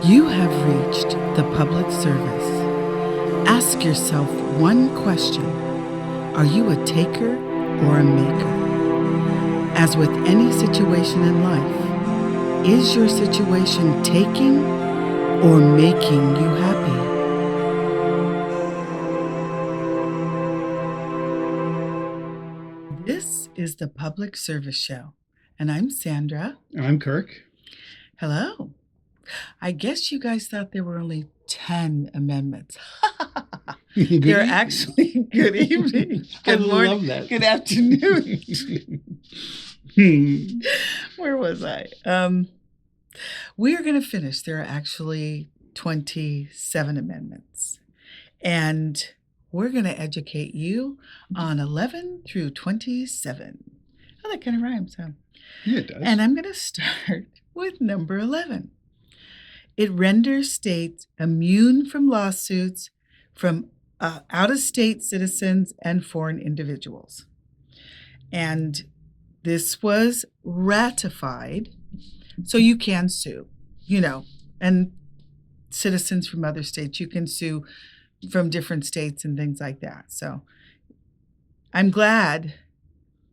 You have reached the public service. Ask yourself one question. Are you a taker or a maker? As with any situation in life, is your situation taking or making you happy? This is the Public Service Show, and I'm Sandra. I'm Kirk. Hello. I guess you guys thought there were only 10 amendments. They're actually good evening. Good morning. Love that. Good afternoon. Where was I? We are going to finish. There are actually 27 amendments. And we're going to educate you on 11 through 27. Oh, that kind of rhymes, huh? Yeah, it does. And I'm going to start with number 11. It renders states immune from lawsuits from out-of-state citizens and foreign individuals. And this was ratified, so you can sue, and citizens from other states, you can sue from different states and things like that. So I'm glad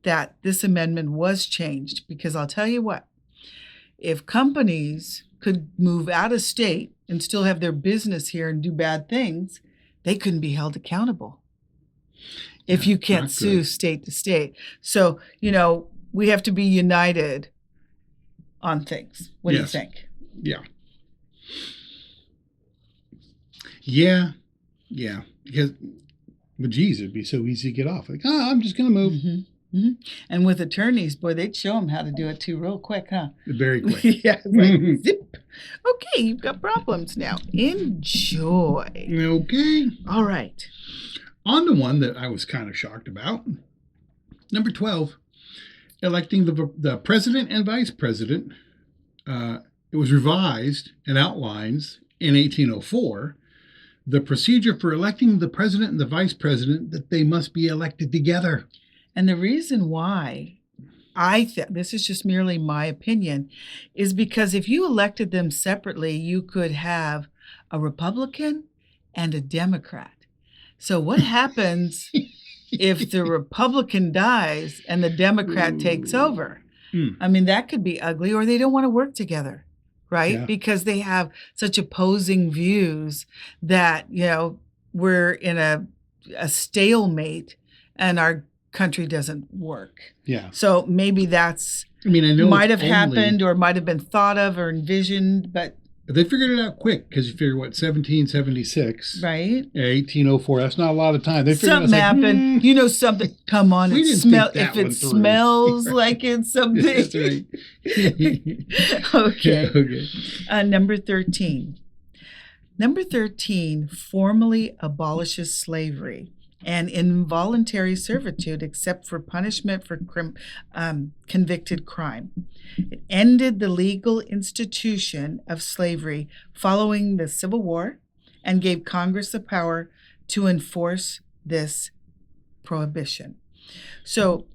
that this amendment was changed, because I'll tell you what, if companies could move out of state and still have their business here and do bad things, they couldn't be held accountable if you can't sue state to state. So, we have to be united on things. What do you think? Yeah. Yeah. Because, geez, it'd be so easy to get off. Like, I'm just going to move. Mm-hmm. Mm-hmm. And with attorneys, boy, they'd show them how to do it too real quick, huh? Very quick. Yeah, it's like zip. Okay, you've got problems now. Enjoy. Okay. All right. On to one that I was kind of shocked about. Number 12, electing the president and vice president. It was revised and outlines in 1804 the procedure for electing the president and the vice president, that they must be elected together. And the reason why this is just merely my opinion, is because if you elected them separately, you could have a Republican and a Democrat. So what happens if the Republican dies and the Democrat takes over? I mean, that could be ugly, or they don't want to work together, right? Yeah. Because they have such opposing views that, we're in a stalemate and our country doesn't work. Yeah. So maybe that's I know might have happened, or might have been thought of or envisioned, but they figured it out quick, because you figure 1776, right? 1804. That's not a lot of time. They figured Something happened. Something. Come on, We it didn't think that if it one through. smells like it's something. That's right. Okay. Okay. Number 13. Number 13 formally abolishes slavery and involuntary servitude, except for punishment for convicted crime. It ended the legal institution of slavery following the Civil War and gave Congress the power to enforce this prohibition. So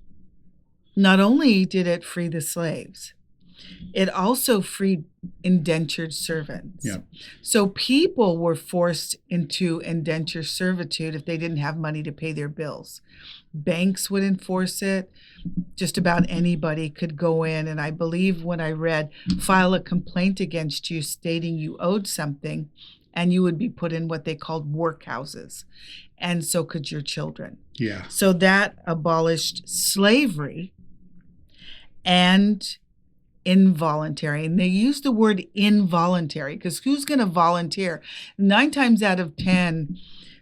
not only did it free the slaves, it also freed indentured servants. Yeah. So people were forced into indentured servitude if they didn't have money to pay their bills. Banks would enforce it. Just about anybody could go in, and I believe when I read, file a complaint against you stating you owed something, and you would be put in what they called workhouses. And so could your children. Yeah. So that abolished slavery and involuntary. And they use the word involuntary because who's going to volunteer? 9 times out of 10,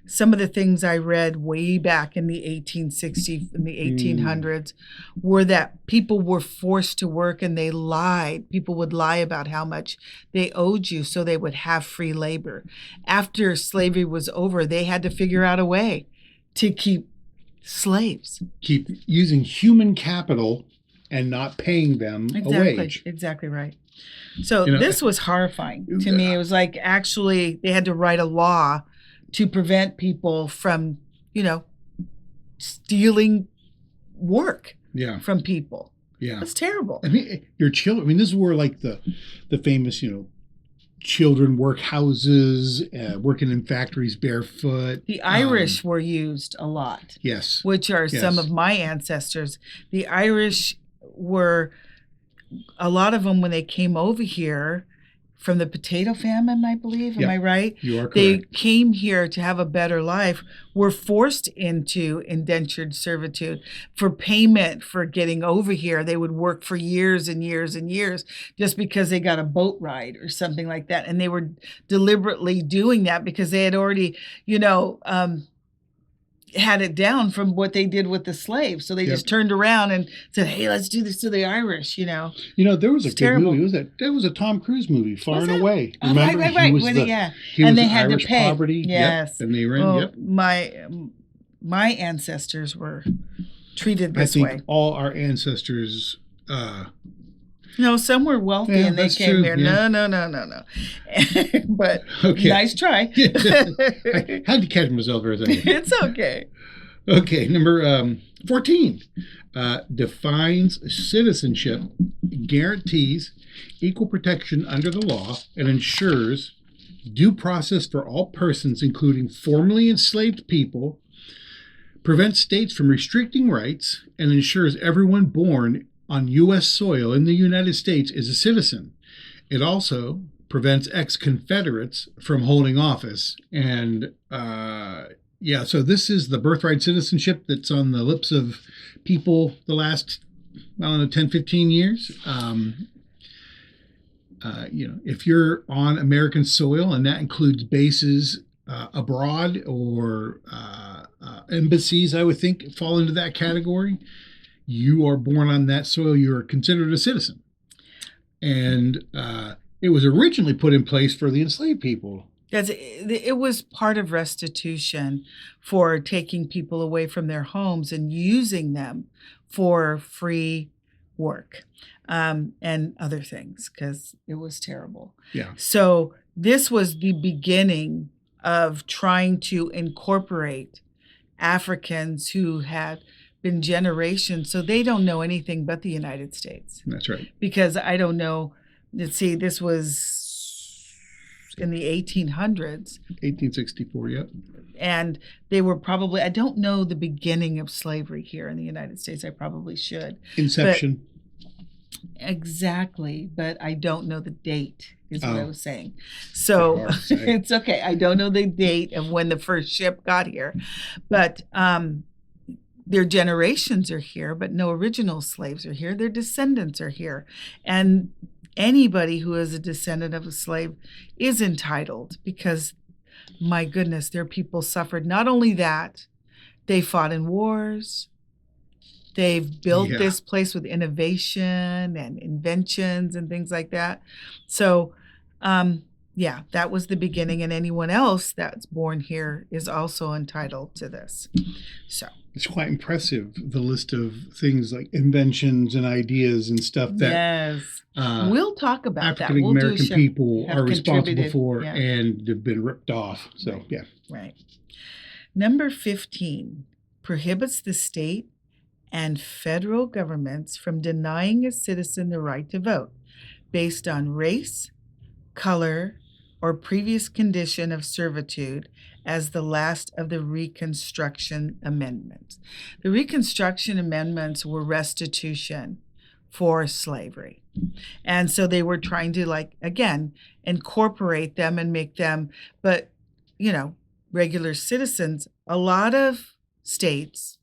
some of the things I read way back in the 1860s, in the 1800s, were that people were forced to work and they lied. People would lie about how much they owed you so they would have free labor. After slavery was over, they had to figure out a way to keep slaves. Keep using human capital and not paying them a wage. Exactly right. So this was horrifying to me. It was like actually they had to write a law to prevent people from, stealing work from people. Yeah. That's terrible. I mean, your children, this is where like the famous, children work houses, working in factories barefoot. The Irish were used a lot. Yes. Which are Yes. some of my ancestors. The Irish were, a lot of them when they came over here from the potato famine, I believe. Am I right? You are correct. They came here to have a better life, were forced into indentured servitude for payment for getting over here. They would work for years and years and years just because they got a boat ride or something like that. And they were deliberately doing that because they had already, had it down from what they did with the slaves. So they just turned around and said, hey, let's do this to the Irish, There was a good terrible. movie. There was a Tom Cruise movie, Far and Away. Oh, Remember? right. He was And they the had Irish to pay. poverty. Yes. Yep. And they ran, My ancestors were treated this I think way. all our ancestors... some were wealthy and they came here. Yeah. No. But okay. Nice try. I had to catch myself for a second. It's okay. Okay, number 14 defines citizenship, guarantees equal protection under the law, and ensures due process for all persons, including formerly enslaved people, prevents states from restricting rights, and ensures everyone born on U.S. soil in the United States is a citizen. It also prevents ex-Confederates from holding office. And so this is the birthright citizenship that's on the lips of people the last, 10, 15 years. If you're on American soil, and that includes bases abroad or embassies, I would think fall into that category. You are born on that soil, you are considered a citizen. And it was originally put in place for the enslaved people. Yes, it was part of restitution for taking people away from their homes and using them for free work and other things, because it was terrible. Yeah. So this was the beginning of trying to incorporate Africans who had been generations, so they don't know anything but the United States. That's right. Because I don't know, let's see, this was in the 1800s. 1864, yep. And they were probably, I don't know the beginning of slavery here in the United States. I probably should. Inception. Exactly, but I don't know the date, is what I was saying. So it's okay. I don't know the date of when the first ship got here, but their generations are here, but no original slaves are here. Their descendants are here. And anybody who is a descendant of a slave is entitled because, my goodness, their people suffered. Not only that, they fought in wars. They've built this place with innovation and inventions and things like that. So, that was the beginning. And anyone else that's born here is also entitled to this. So it's quite impressive, the list of things like inventions and ideas and stuff that we'll talk about that. African American people are responsible for and have been ripped off. So, Right. Number 15 prohibits the state and federal governments from denying a citizen the right to vote based on race, color, or previous condition of servitude as the last of the Reconstruction Amendments. The Reconstruction Amendments were restitution for slavery. And so they were trying to, incorporate them and make them, but, regular citizens. A lot of states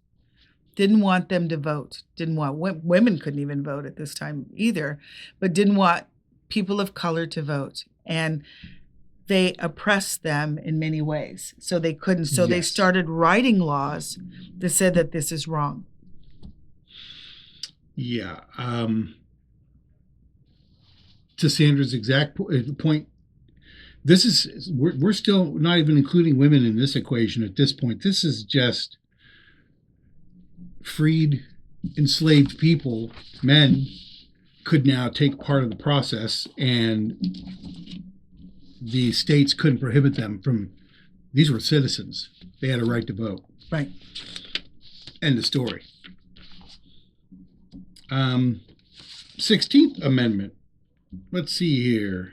didn't want them to vote, didn't want, women couldn't even vote at this time either, but didn't want people of color to vote. And they oppressed them in many ways. So they couldn't. So they started writing laws that said that this is wrong. Yeah. To Sandra's exact point, we're still not even including women in this equation at this point. This is just freed, enslaved people, men, could now take part of the process, and the states couldn't prohibit them from, these were citizens. They had a right to vote. Right. End of story. 16th Amendment. Let's see here.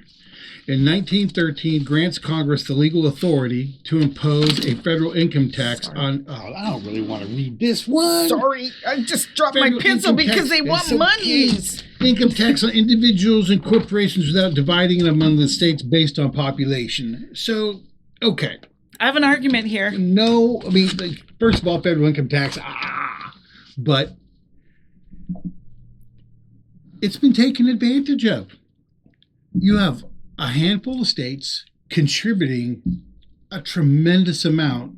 In 1913, grants Congress the legal authority to impose a federal income tax on. Oh, I don't really want to read this one. Sorry, I just dropped my Federal pencil income because tax. they want It's okay. monies. Income tax on individuals and corporations without dividing it among the states based on population. So, okay. I have an argument here. No, I mean, first of all, federal income tax, but it's been taken advantage of. You have a handful of states contributing a tremendous amount,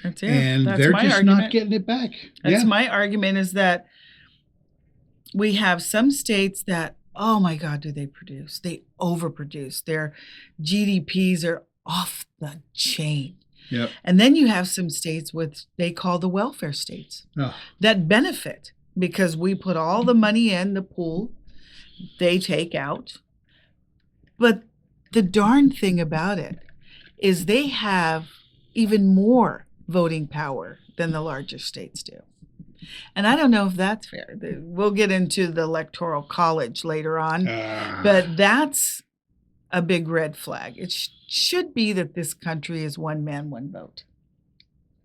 That's it. and That's they're my just argument. not getting it back. That's my argument, is that we have some states that, oh my God, do they produce? They overproduce. Their GDPs are off the chain. Yep. And then you have some states with, they call the welfare states, that benefit because we put all the money in the pool, they take out. But the darn thing about it is they have even more voting power than the larger states do. And I don't know if that's fair. We'll get into the Electoral College later on, but that's a big red flag. It should be that this country is one man, one vote.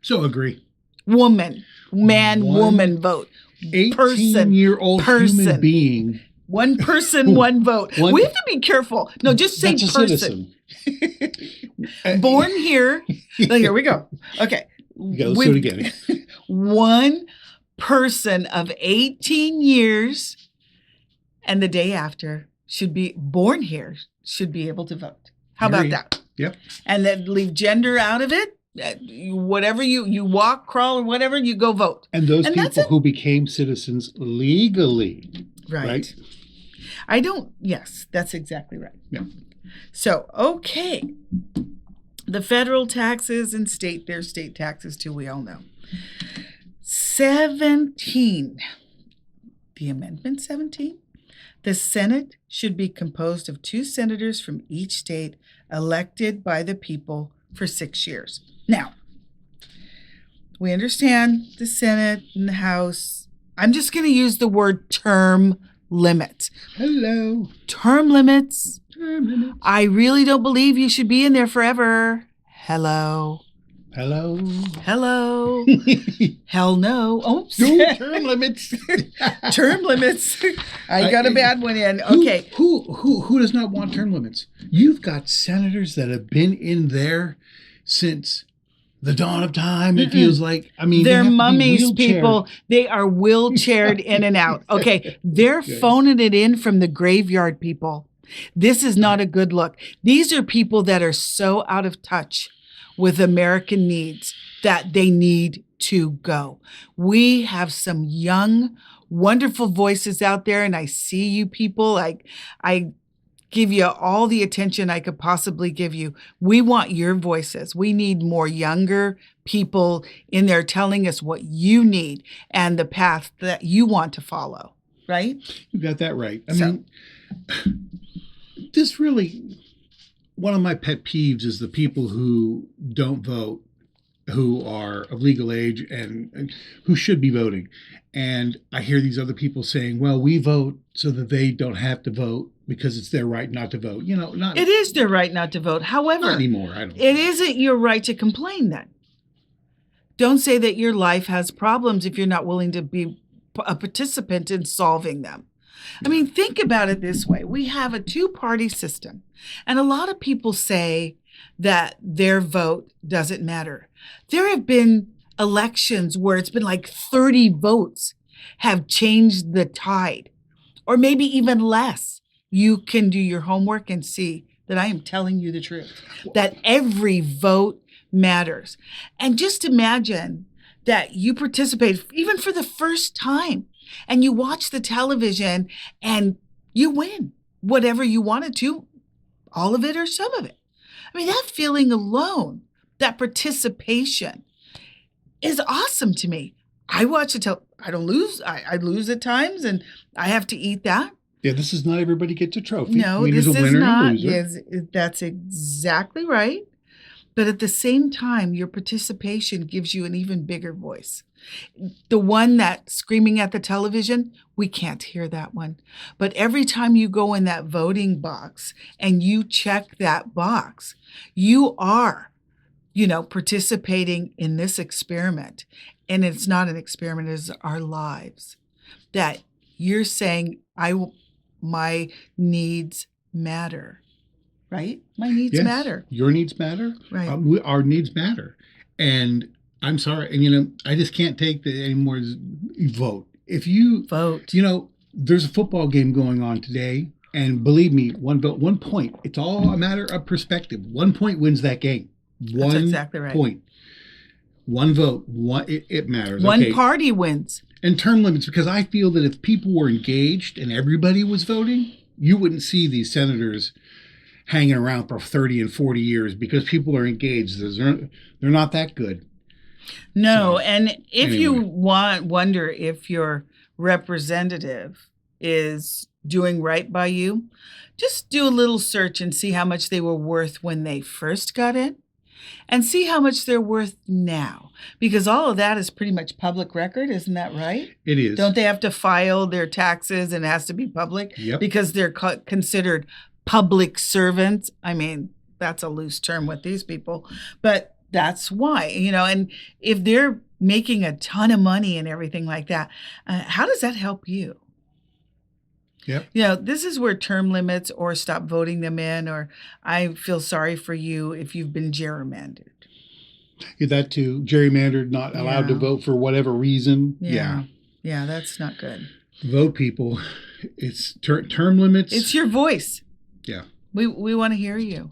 So agree. Woman, man, woman vote. 18-year-old human being. One person, one vote. We have to be careful. No, just say That's a person. citizen. Born here. Oh, here we go. Okay. Let's do it again. One person of 18 years and the day after should be born here, should be able to vote. How about that? Yep. And then leave gender out of it. Whatever you walk, crawl, or whatever, you go vote. And those people who became citizens legally. Right. Yes, that's exactly right. Yeah. So, okay. The federal taxes and there's state taxes too, we all know. 17. The Amendment 17. The Senate should be composed of 2 senators from each state elected by the people for 6 years. Now, we understand the Senate and the House. I'm just going to use the word term limit. Hello. Term limits. Term limits. I really don't believe you should be in there forever. Hello. Hello. Hello. Hell no. Oops. No term limits. Term limits. I got a bad one in. Okay. Who does not want term limits? You've got senators that have been in there since the dawn of time. It feels like. I mean, they're mummies, people. They are wheelchaired in and out. Okay. They're phoning it in from the graveyard, people. This is not a good look. These are people that are so out of touch with American needs that they need to go. We have some young, wonderful voices out there, and I see you people. I give you all the attention I could possibly give you. We want your voices. We need more younger people in there telling us what you need and the path that you want to follow, right? You got that right. I mean, this really... One of my pet peeves is the people who don't vote, who are of legal age and who should be voting. And I hear these other people saying, well, we vote so that they don't have to vote because it's their right not to vote. You know, it is their right not to vote. However, not anymore. It isn't your right to complain then. Don't say that your life has problems if you're not willing to be a participant in solving them. I mean, think about it this way. We have a 2-party system, and a lot of people say that their vote doesn't matter. There have been elections where it's been like 30 votes have changed the tide, or maybe even less. You can do your homework and see that I am telling you the truth, that every vote matters. And just imagine that you participate even for the first time, and you watch the television and you win whatever you wanted to, all of it or some of it. I mean, that feeling alone, that participation is awesome to me. I watch it I don't lose. I lose at times and I have to eat that. Yeah, this is not everybody gets a trophy. No, I mean, this there's a is winner not. and a loser. Yes, that's exactly right. But at the same time, your participation gives you an even bigger voice. The one that's screaming at the television, we can't hear that one. But every time you go in that voting box and you check that box, you are, participating in this experiment. And it's not an experiment, it's our lives. That you're saying, my needs matter, right? My needs Yes, matter. your needs matter. Right. Our needs matter. And I'm sorry, and I just can't take that anymore. Vote. If you Vote. There's a football game going on today, and believe me, one vote, 1 point. It's all a matter of perspective. 1 point wins that game. That's exactly right. Point. One vote. It matters. One party wins. And term limits, because I feel that if people were engaged and everybody was voting, you wouldn't see these senators hanging around for 30 and 40 years because people are engaged. They're not that good. No, and if you wonder if your representative is doing right by you, just do a little search and see how much they were worth when they first got in and see how much they're worth now. Because all of that is pretty much public record, isn't that right? It is. Don't they have to file their taxes and it has to be public? Yep. Because they're considered public servants. I mean, that's a loose term with these people, but that's why, and if they're making a ton of money and everything like that, how does that help you? Yep. This is where term limits or stop voting them in, or I feel sorry for you if you've been gerrymandered. That too. Gerrymandered, not allowed to vote for whatever reason. Yeah, that's not good. Vote, people. It's term limits. It's your voice. Yeah. We want to hear you.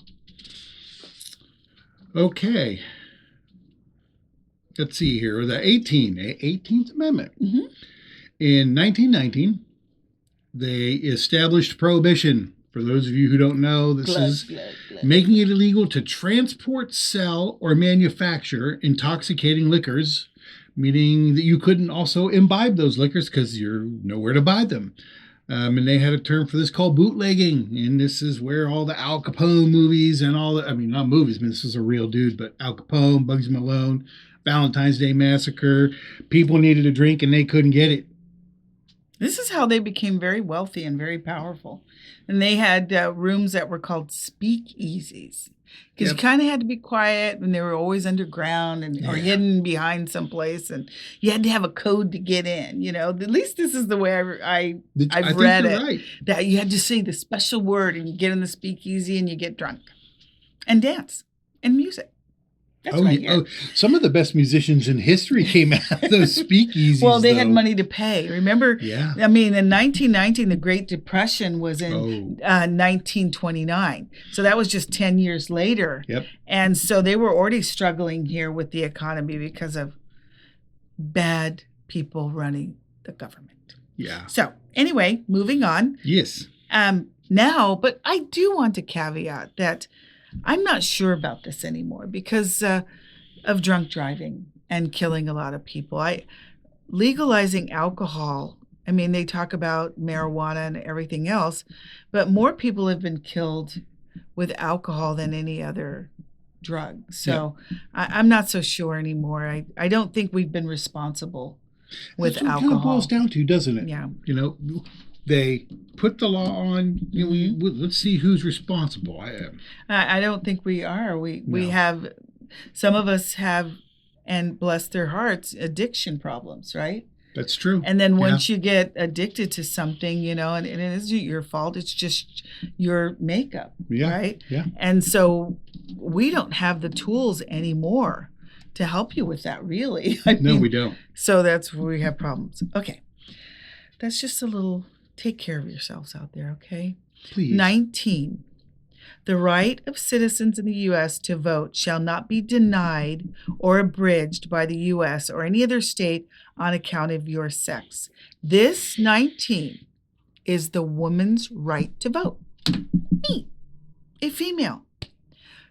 Okay. Let's see here. The 18th Amendment. Mm-hmm. In 1919, they established prohibition. For those of you who don't know, this is making it illegal to transport, sell, or manufacture intoxicating liquors, meaning that you couldn't also imbibe those liquors because you're nowhere to buy them. And they had a term for this called bootlegging. And this is where all the Al Capone movies and not movies, this is a real dude, but Al Capone, Bugsy Malone, Valentine's Day Massacre, people needed a drink and they couldn't get it. This is how they became very wealthy and very powerful. And they had rooms that were called speakeasies. Because you kind of had to be quiet and they were always underground or hidden behind someplace. And you had to have a code to get in. At least this is the way I've read it. Right. That you had to say the special word and you get in the speakeasy and you get drunk. And dance and music. That's some of the best musicians in history came out of those speakeasies. Well, they had money to pay. Remember? Yeah. I mean, in 1919, the Great Depression was in 1929. So that was just 10 years later. Yep. And so they were already struggling here with the economy because of bad people running the government. Yeah. So anyway, moving on. Yes. Now, but I do want to caveat that I'm not sure about this anymore because of drunk driving and killing a lot of people. Legalizing alcohol, they talk about marijuana and everything else, but more people have been killed with alcohol than any other drug. So I'm not so sure anymore. I don't think we've been responsible with alcohol. That's what it kind of boils down to, doesn't it? Yeah. They put the law on. Let's see who's responsible. I don't think we are. We have, some of us have, and bless their hearts, addiction problems, right? That's true. And then once you get addicted to something, and it isn't your fault, it's just your makeup, right? Yeah. And so we don't have the tools anymore to help you with that, really. No, we don't. So that's where we have problems. Okay. That's just a little... Take care of yourselves out there, okay? Please. 19. The right of citizens in the U.S. to vote shall not be denied or abridged by the U.S. or any other state on account of your sex. This 19 is the woman's right to vote. Me, a female.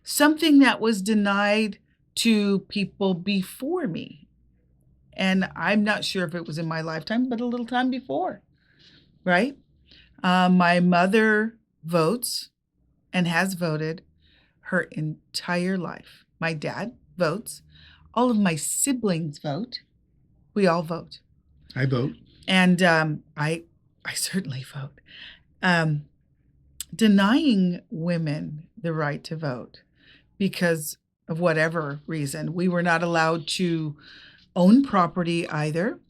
Something that was denied to people before me. And I'm not sure if it was in my lifetime, but a little time before. Right? My mother votes and has voted her entire life. my dad votes. All of my siblings vote. We all vote. I vote. And I certainly vote. Denying women the right to vote because of whatever reason. We were not allowed to own property either.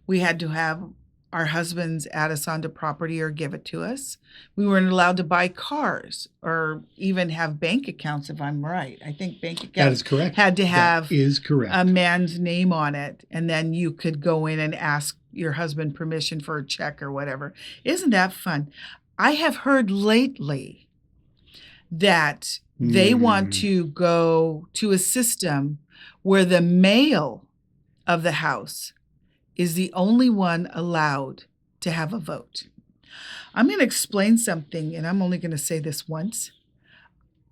We had to have our husbands add us onto property or give it to us. We weren't allowed to buy cars or even have bank accounts, if I'm right. I think bank accounts That is correct. had to have That is correct. a man's name on it, and then you could go in and ask your husband permission for a check or whatever. Isn't that fun? I have heard lately that they want to go to a system where the male of the house is the only one allowed to have a vote. I'm going to explain something, and I'm only going to say this once.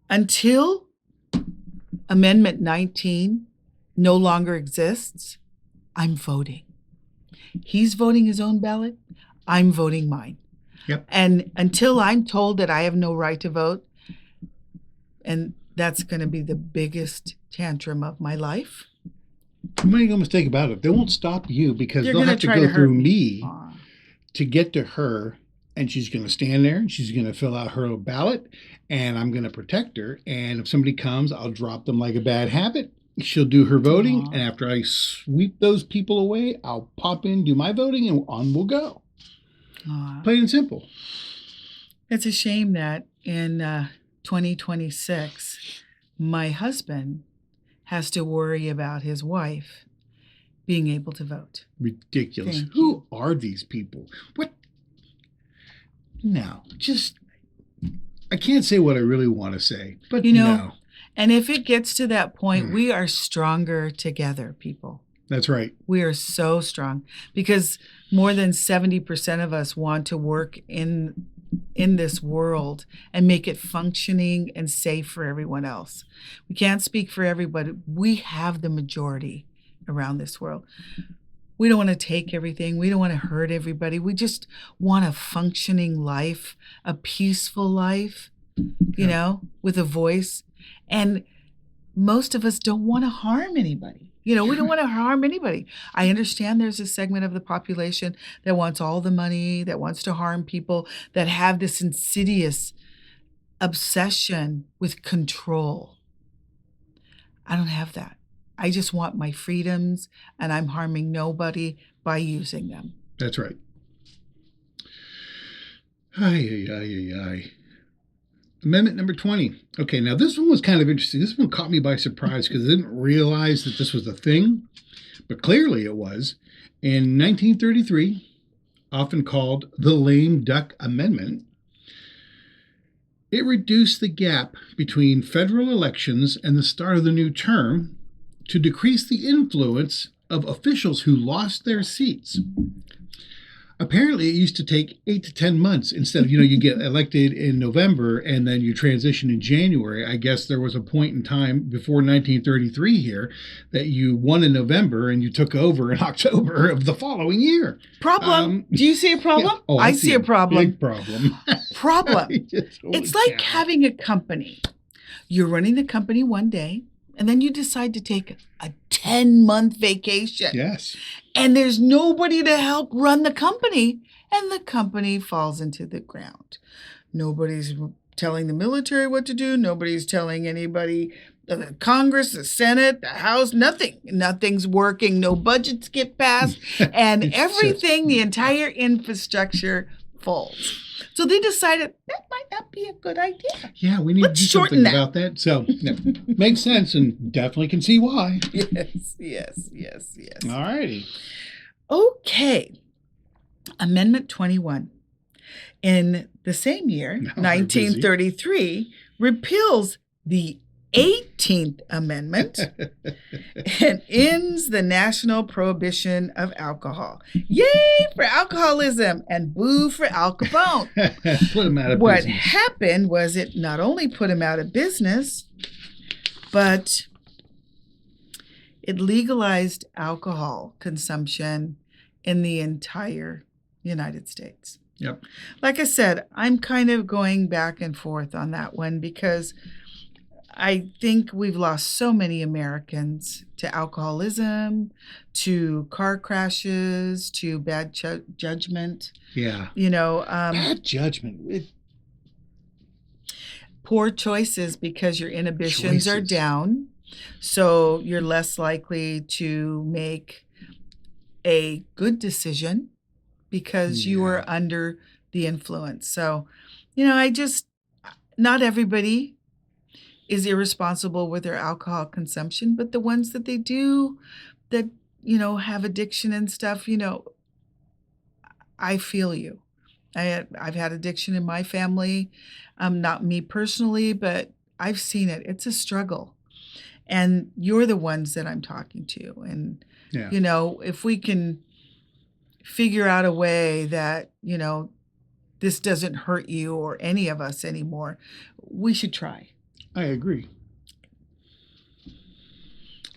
Until Amendment 19 no longer exists, I'm voting. He's voting his own ballot. I'm voting mine. Yep. And until I'm told that I have no right to vote, and that's going to be the biggest tantrum of my life. Make no mistake about it. They won't stop you because They're they'll gonna have to try go to hurt through me. me Aw. to get to her. And she's going to stand there and she's going to fill out her ballot and I'm going to protect her. And if somebody comes, I'll drop them like a bad habit. She'll do her voting. Aw. And after I sweep those people away, I'll pop in, do my voting, and on we'll go. Aw. Plain and simple. It's a shame that in 2026, my husband has to worry about his wife being able to vote. Ridiculous. Thank Who are these people? What? No, just, I can't say what I really want to say, but You know, no. And if it gets to that point, we are stronger together, people. That's right. We are so strong because more than 70% of us want to work in this world and make it functioning and safe for everyone else. We can't speak for everybody. We have the majority around this world. We don't want to take everything. We don't want to hurt everybody. We just want a functioning life, a peaceful life, you know, with a voice. And most of us don't want to harm anybody. You know, we don't want to harm anybody. I understand there's a segment of the population that wants all the money, that wants to harm people, that have this insidious obsession with control. I don't have that. I just want my freedoms, and I'm harming nobody by using them. That's right. Ay, ay, ay, ay. Amendment number 20. Okay, now this one was kind of interesting. This one caught me by surprise because I didn't realize that this was a thing, but clearly it was. In 1933, often called the Lame Duck Amendment, it reduced the gap between federal elections and the start of the new term to decrease the influence of officials who lost their seats. Apparently, it used to take 8 to 10 months instead of, you get elected in November and then you transition in January. I guess there was a point in time before 1933 here that you won in November and you took over in October of the following year. Problem? Do you see a problem? Yeah. Oh, I see a problem. Big problem. Problem. Holy It's like cow. having a company. You're running the company one day, and then you decide to take a 10-month vacation. Yes. And there's nobody to help run the company, and the company falls into the ground. Nobody's telling the military what to do. Nobody's telling anybody, the Congress, the Senate, the House, nothing. Nothing's working. No budgets get passed, and It's everything, the entire infrastructure falls. So they decided that might not be a good idea. Yeah, we need Let's to do shorten something that. about that. So, yeah, makes sense and definitely can see why. Yes. All righty. Okay. Amendment 21. In the same year, Now we're busy. 1933, repeals the 18th Amendment and ends the national prohibition of alcohol. Yay for alcoholism and boo for Al Capone. Put him out of What business. happened was it not only put him out of business, but it legalized alcohol consumption in the entire United States. Yep. Like I said, I'm kind of going back and forth on that one because I think we've lost so many Americans to alcoholism, to car crashes, to bad judgment. Yeah. Bad judgment. Poor choices because your inhibitions are Choices. down. So you're less likely to make a good decision because you are under the influence. So, not everybody is irresponsible with their alcohol consumption, but the ones that they do that, have addiction and stuff, I feel you. I've had addiction in my family, not me personally, but I've seen it. It's a struggle. And you're the ones that I'm talking to. And, if we can figure out a way that, this doesn't hurt you or any of us anymore, we should try. I agree.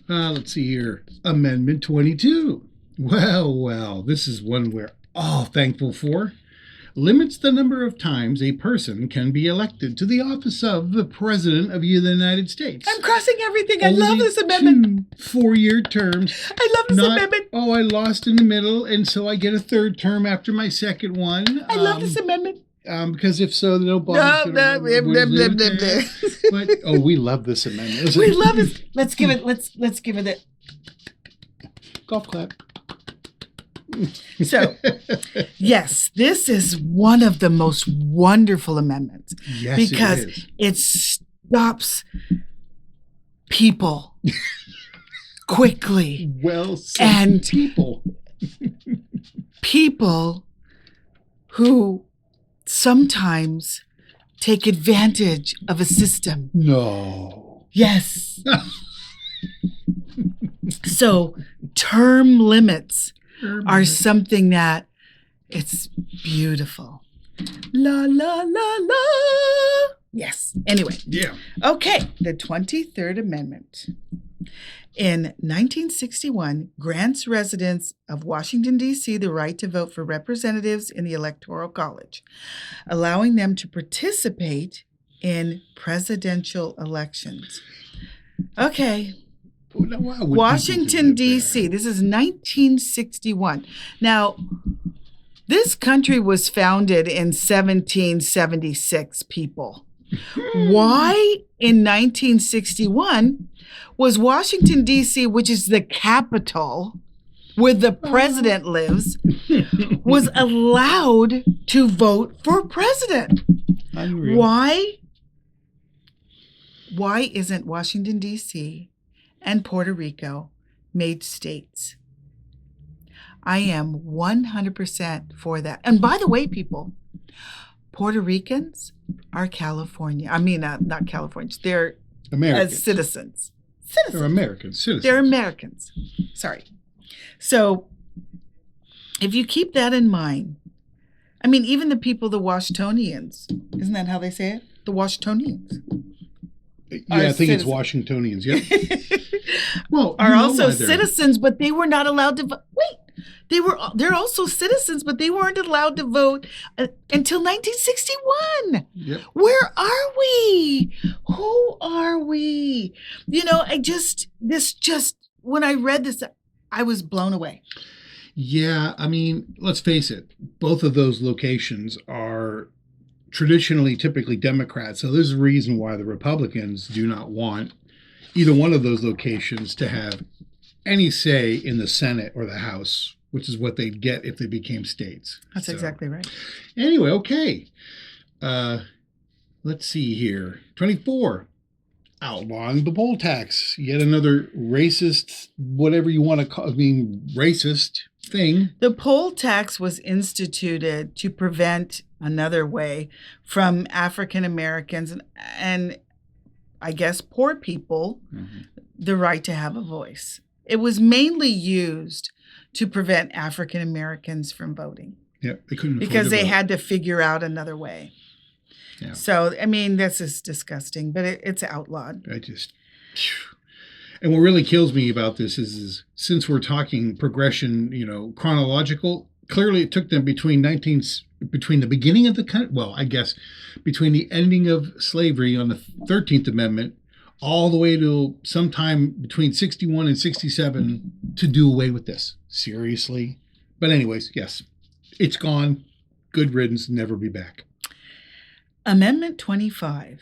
Let's see here. Amendment 22. Well, this is one we're all thankful for. Limits the number of times a person can be elected to the office of the President of the United States. I'm crossing everything. I love this amendment. 2 4-year terms. I love this amendment. Oh, I lost in the middle, and so I get a third term after my second one. I love this amendment. Because if so, no bonus. But we love this amendment. We love it. Let's give it. Let's give it a golf clap. So, yes, this is one of the most wonderful amendments. Yes, because it stops people quickly. Well, and people who sometimes take advantage of a system. No. Yes. So term limits are something that it's beautiful. La, la, la, la. Yes. Anyway. Yeah. Okay. The 23rd Amendment. In 1961, grants residents of Washington, D.C. the right to vote for representatives in the Electoral College, allowing them to participate in presidential elections. Okay. Washington, D.C. This is 1961. Now, this country was founded in 1776, people. Why in 1961 was Washington, D.C., which is the capital where the president lives, was allowed to vote for president? Unreal. Why isn't Washington, D.C. and Puerto Rico made states? I am 100% for that. And by the way, people, Puerto Ricans are California. I mean, not Californians. They're Americans. Citizens. They're Americans. Citizens. They're Americans. Sorry. So if you keep that in mind, I mean, even the people, the Washingtonians, isn't that how they say it? The Washingtonians. Yeah, I think it's Washingtonians. Yep. Well, are also citizens, but they were not allowed to vote. Wait, they're also citizens, but they weren't allowed to vote until 1961. Yep. Where are we? Who are we? When I read this, I was blown away. Yeah, I mean, let's face it. Both of those locations are traditionally, typically Democrats. So there's a reason why the Republicans do not want either one of those locations to have any say in the Senate or the House, which is what they'd get if they became states. That's exactly right. Anyway, okay. Let's see here. 24. Outlawing the poll tax. Yet another racist, whatever you want to call racist thing. The poll tax was instituted to prevent another way from African Americans and I guess poor people the right to have a voice. It was mainly used to prevent African Americans from voting. Yeah, they couldn't because they had to figure out another way. Yeah. So, I mean, this is disgusting, but it's outlawed. And what really kills me about this is since we're talking progression, chronological, clearly it took them between the beginning of the country, well, I guess between the ending of slavery on the 13th Amendment all the way to sometime between 61 and 67 to do away with this. Seriously? But anyways, yes, it's gone. Good riddance, never be back. Amendment 25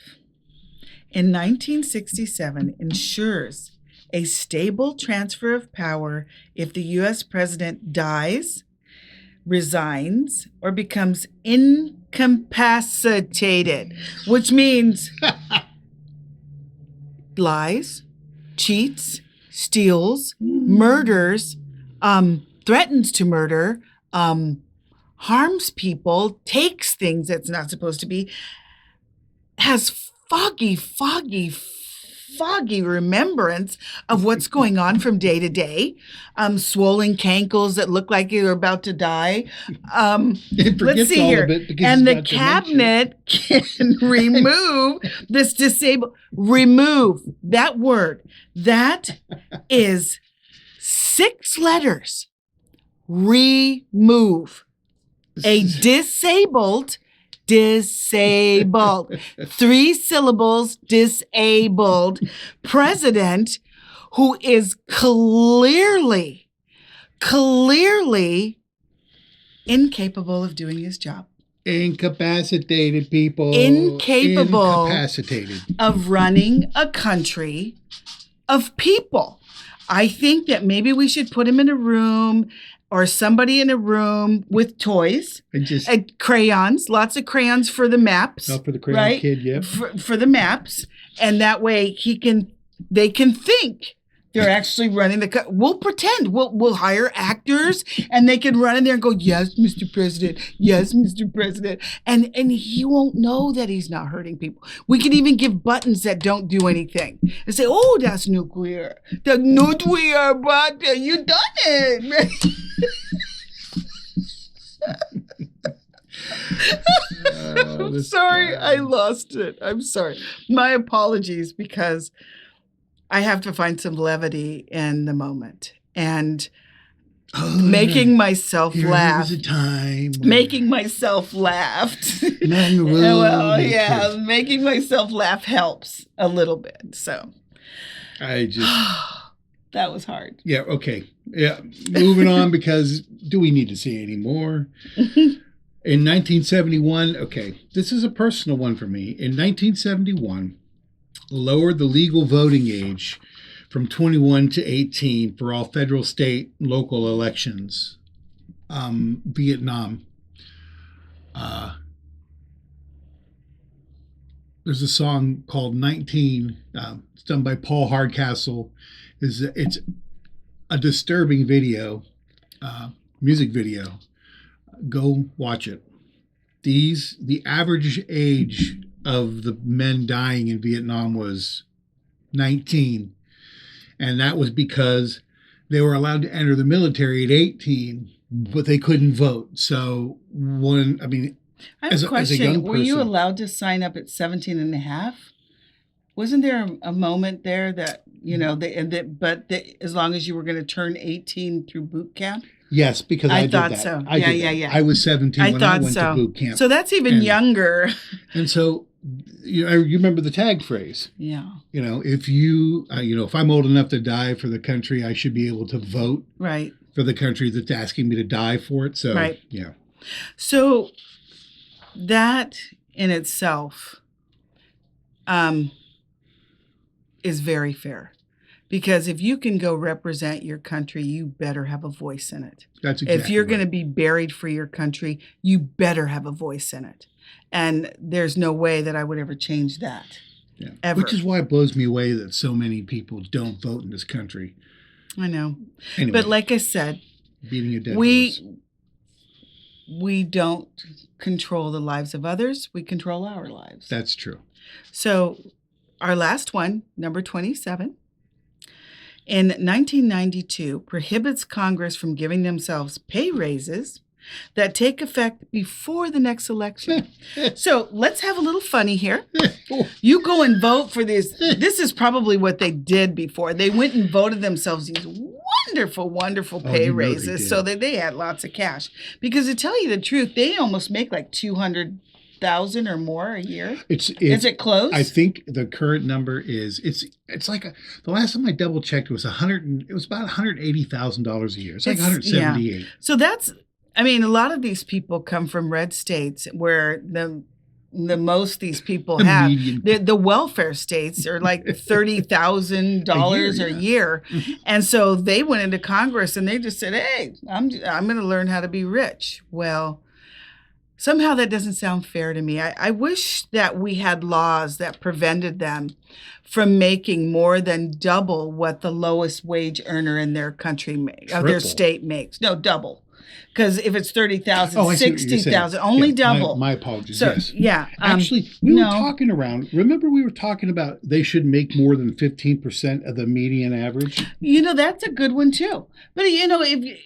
in 1967 ensures a stable transfer of power if the U.S. president dies, resigns, or becomes incapacitated, which means lies, cheats, steals, murders, threatens to murder, harms people, takes things that's not supposed to be, has foggy remembrance of what's going on from day to day, swollen cankles that look like you're about to die. Let's see here. And the cabinet can remove this remove that word. That is 6 letters. Remove. A disabled. 3 syllables, disabled president who is clearly incapable of doing his job. Incapacitated people. Incapacitated of running a country of people. I think that maybe we should put him in a room or somebody in a room with toys, and crayons, lots of crayons for the maps. Oh, for the crayon kid, yeah. For the maps, and that way they can think they're actually running we'll pretend, we'll hire actors, and they can run in there and go, yes, Mr. President, yes, Mr. President, and he won't know that he's not hurting people. We can even give buttons that don't do anything and say, oh, that's nuclear. The nuclear button, you done it. I'm sorry, I lost it. I'm sorry. My apologies, because I have to find some levity in the moment and making myself laugh. Making myself laugh. Well, yeah, making myself laugh helps a little bit. So that was hard. Yeah, okay. Yeah, moving on, because do we need to say any more? In 1971, okay, this is a personal one for me. In 1971, lowered the legal voting age from 21 to 18 for all federal, state, and local elections. Vietnam. There's a song called 19. It's done by Paul Hardcastle. It's a disturbing video, music video. Go watch it. The average age of the men dying in Vietnam was 19. And that was because they were allowed to enter the military at 18, but they couldn't vote. So I have a question. Were you allowed to sign up at 17 and a half? Wasn't there a moment there that, as long as you were going to turn 18 through boot camp? Yes, because I thought did that. so. Yeah. I was 17 when I went to boot camp. So that's even younger. And so, you remember the tag phrase. Yeah. If I'm old enough to die for the country, I should be able to vote. Right. For the country that's asking me to die for it. So, right. Yeah. So that in itself is very fair. Because if you can go represent your country, you better have a voice in it. That's exactly If you're right. going to be buried for your country, you better have a voice in it. And there's no way that I would ever change that. Yeah. Ever. Which is why it blows me away that so many people don't vote in this country. I know. Anyway, but like I said, beating a dead horse. We don't control the lives of others. We control our lives. That's true. So our last one, number 27. In 1992, prohibits Congress from giving themselves pay raises that take effect before the next election. So let's have a little funny here. You go and vote for this. This is probably what they did before. They went and voted themselves these wonderful pay raises so that they had lots of cash. Because to tell you the truth, they almost make like $200 $200,000 or more a year? Is it close? I think the current number is it's like the last time I double checked it was it was about $180,000 a year. It's like 178. Yeah. So that's, I mean, a lot of these people come from red states where the most these people have the welfare states are like $30,000 a year. Mm-hmm. And so they went into Congress and they just said, hey, I'm going to learn how to be rich. Well, somehow that doesn't sound fair to me. I wish that we had laws that prevented them from making more than double what the lowest wage earner in their country their state makes. No, double. Because if it's 30,000, 60,000, only double. My apologies. So, yes. Yeah. Actually, we were talking around. Remember, we were talking about they should make more than 15% of the median average. That's a good one too. But if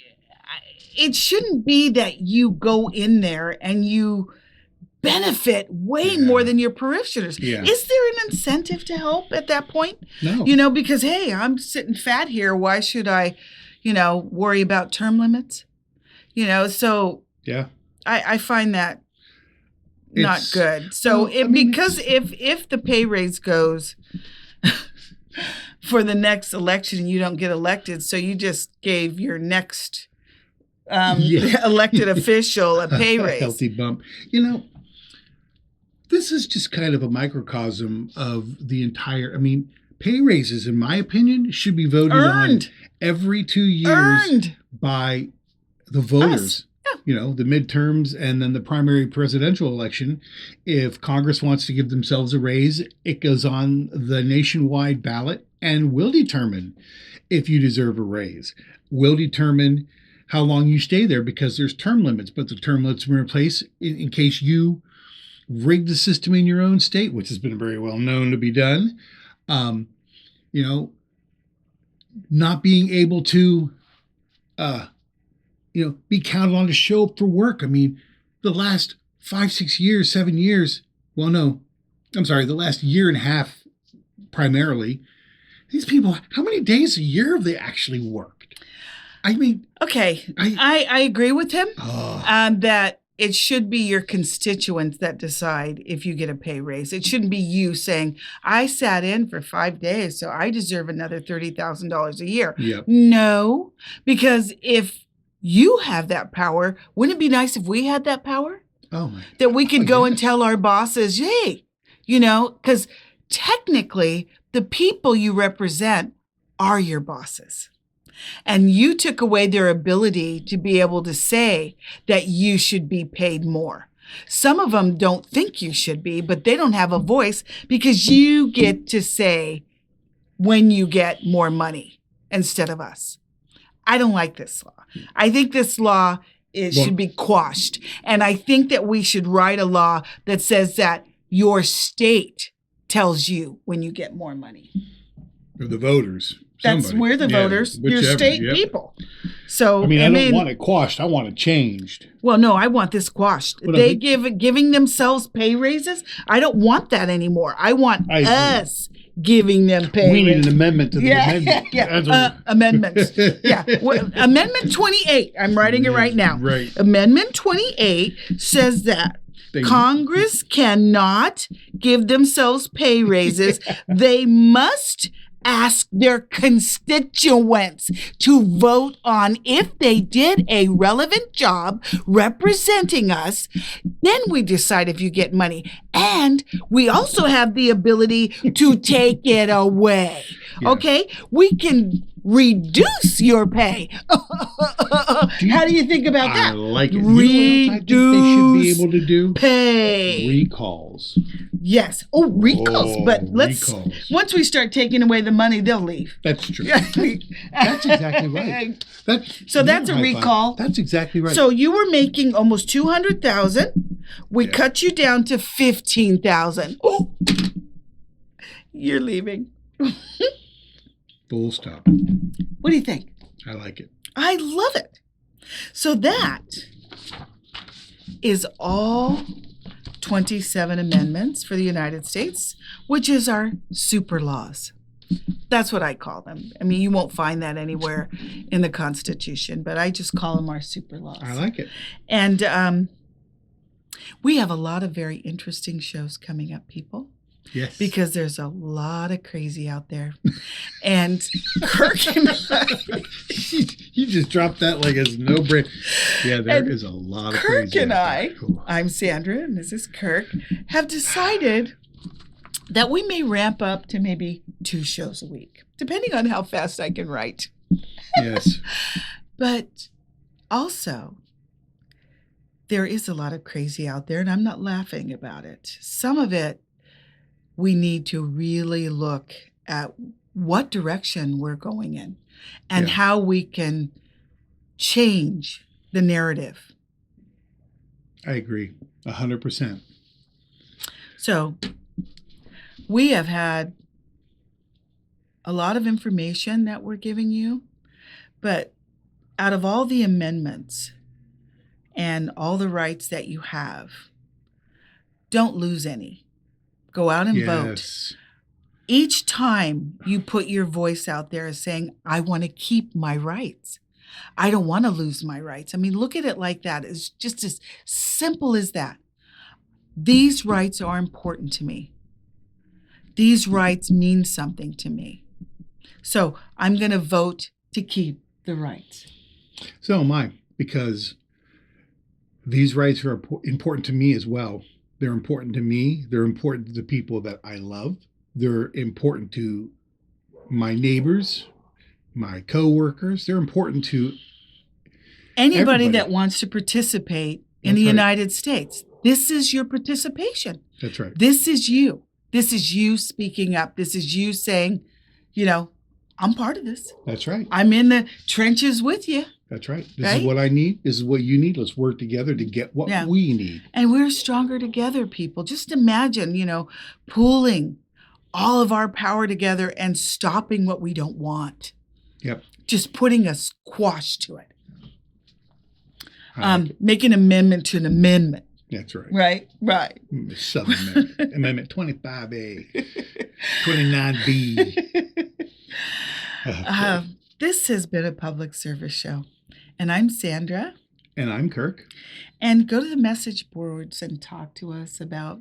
it shouldn't be that you go in there and you benefit way more than your parishioners. Yeah. Is there an incentive to help at that point? No. Because hey, I'm sitting fat here. Why should I, worry about term limits? So yeah, I find that not good. So because if the pay raise goes for the next election and you don't get elected, so you just gave your next elected official a pay raise. A healthy bump. This is just kind of a microcosm of the entire, pay raises, in my opinion, should be voted on every 2 years by the voters. The midterms and then the primary presidential election. If Congress wants to give themselves a raise, it goes on the nationwide ballot and will determine if you deserve a raise. Will determine how long you stay there because there's term limits, but the term limits are in place in case you rig the system in your own state, which has been very well known to be done. Not being able to be counted on to show up for work. The last 5, 6 years, 7 years, the last year and a half primarily, these people, how many days a year have they actually worked? Okay, I agree with him that it should be your constituents that decide if you get a pay raise. It shouldn't be you saying, I sat in for 5 days, so I deserve another $30,000 a year. Yep. No, because if you have that power, wouldn't it be nice if we had that power? Oh my! That we could go and tell our bosses, hey, because technically the people you represent are your bosses. And you took away their ability to be able to say that you should be paid more. Some of them don't think you should be, but they don't have a voice because you get to say when you get more money instead of us. I don't like this law. I think this law should be quashed. And I think that we should write a law that says that your state tells you when you get more money. Or the voters. We're the voters, your state people. So I don't want it quashed. I want it changed. Well, no, I want this quashed. Giving themselves pay raises. I don't want that anymore. I want us giving them pay. We need an amendment to the amendment. Amendments. Amendment 28. I'm writing it right now. Right. Amendment 28 says that Congress cannot give themselves pay raises. They must ask their constituents to vote on if they did a relevant job representing us. Then we decide if you get money. And we also have the ability to take it away. Yeah. Okay? We can reduce your pay. How do you think about that? I like it. Reduce I think they should be able to do pay. Recalls. Yes. Oh, recalls. But once we start taking away the money, they'll leave. That's true. That's exactly right. That's a recall. That's exactly right. So you were making almost $200,000. We cut you down to $15,000. Oh, you're leaving. Full stop. What do you think? I like it. I love it. So that is all 27 amendments for the United States, which is our super laws. That's what I call them. You won't find that anywhere in the Constitution, but I just call them our super laws. I like it. And We have a lot of very interesting shows coming up, people, Yes. because there's a lot of crazy out there. And Kirk and I, You just dropped that like it's no brain. Yeah, there And is a lot of Kirk crazy and out I, there. Ooh. I'm Sandra and this is Kirk, have decided that we may ramp up to maybe 2 shows a week, depending on how fast I can write. Yes. But also, there is a lot of crazy out there, and I'm not laughing about it. Some of it, we need to really look at what direction we're going in and Yeah. how we can change the narrative. I agree 100%. So we have had a lot of information that we're giving you, but out of all the amendments and all the rights that you have, don't lose any. Go out and vote. Yes. Each time you put your voice out there as saying, I want to keep my rights. I don't want to lose my rights. I mean, look at it like that. It's just as simple as that. These rights are important to me. These rights mean something to me. So I'm going to vote to keep the rights. So am I, because these rights are important to me as well. They're important to me. They're important to the people that I love. They're important to my neighbors, my coworkers. They're important to Anybody everybody that wants to participate in That's the right. United States, this is your participation. That's right. This is you. This is you speaking up. This is you saying, I'm part of this. That's right. I'm in the trenches with you. That's right. This Right? is what I need. This is what you need. Let's work together to get what Yeah. we need. And we're stronger together, people. Just imagine, pooling all of our power together and stopping what we don't want. Yep. Just putting a squash to it. I like it. Make an amendment to an amendment. That's right. Right. Southern Amendment. Amendment 25A, 29B. This has been a public service show. And I'm Sandra. And I'm Kirk. And go to the message boards and talk to us about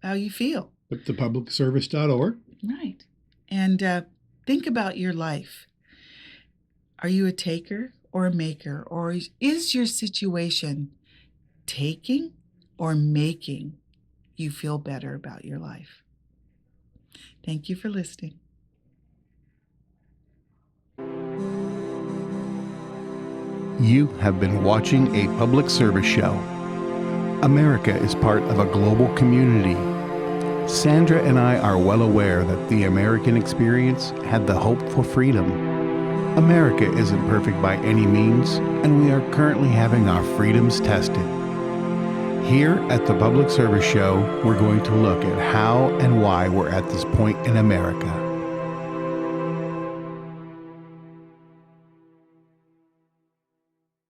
how you feel. At thepublicservice.org. Right. And think about your life. Are you a taker or a maker? Or is your situation taking or making you feel better about your life? Thank you for listening. You have been watching a public service show. America is part of a global community. Sandra and I are well aware that the American experience had the hope for freedom. America isn't perfect by any means, and we are currently having our freedoms tested. Here at the Public Service Show, we're going to look at how and why we're at this point in America.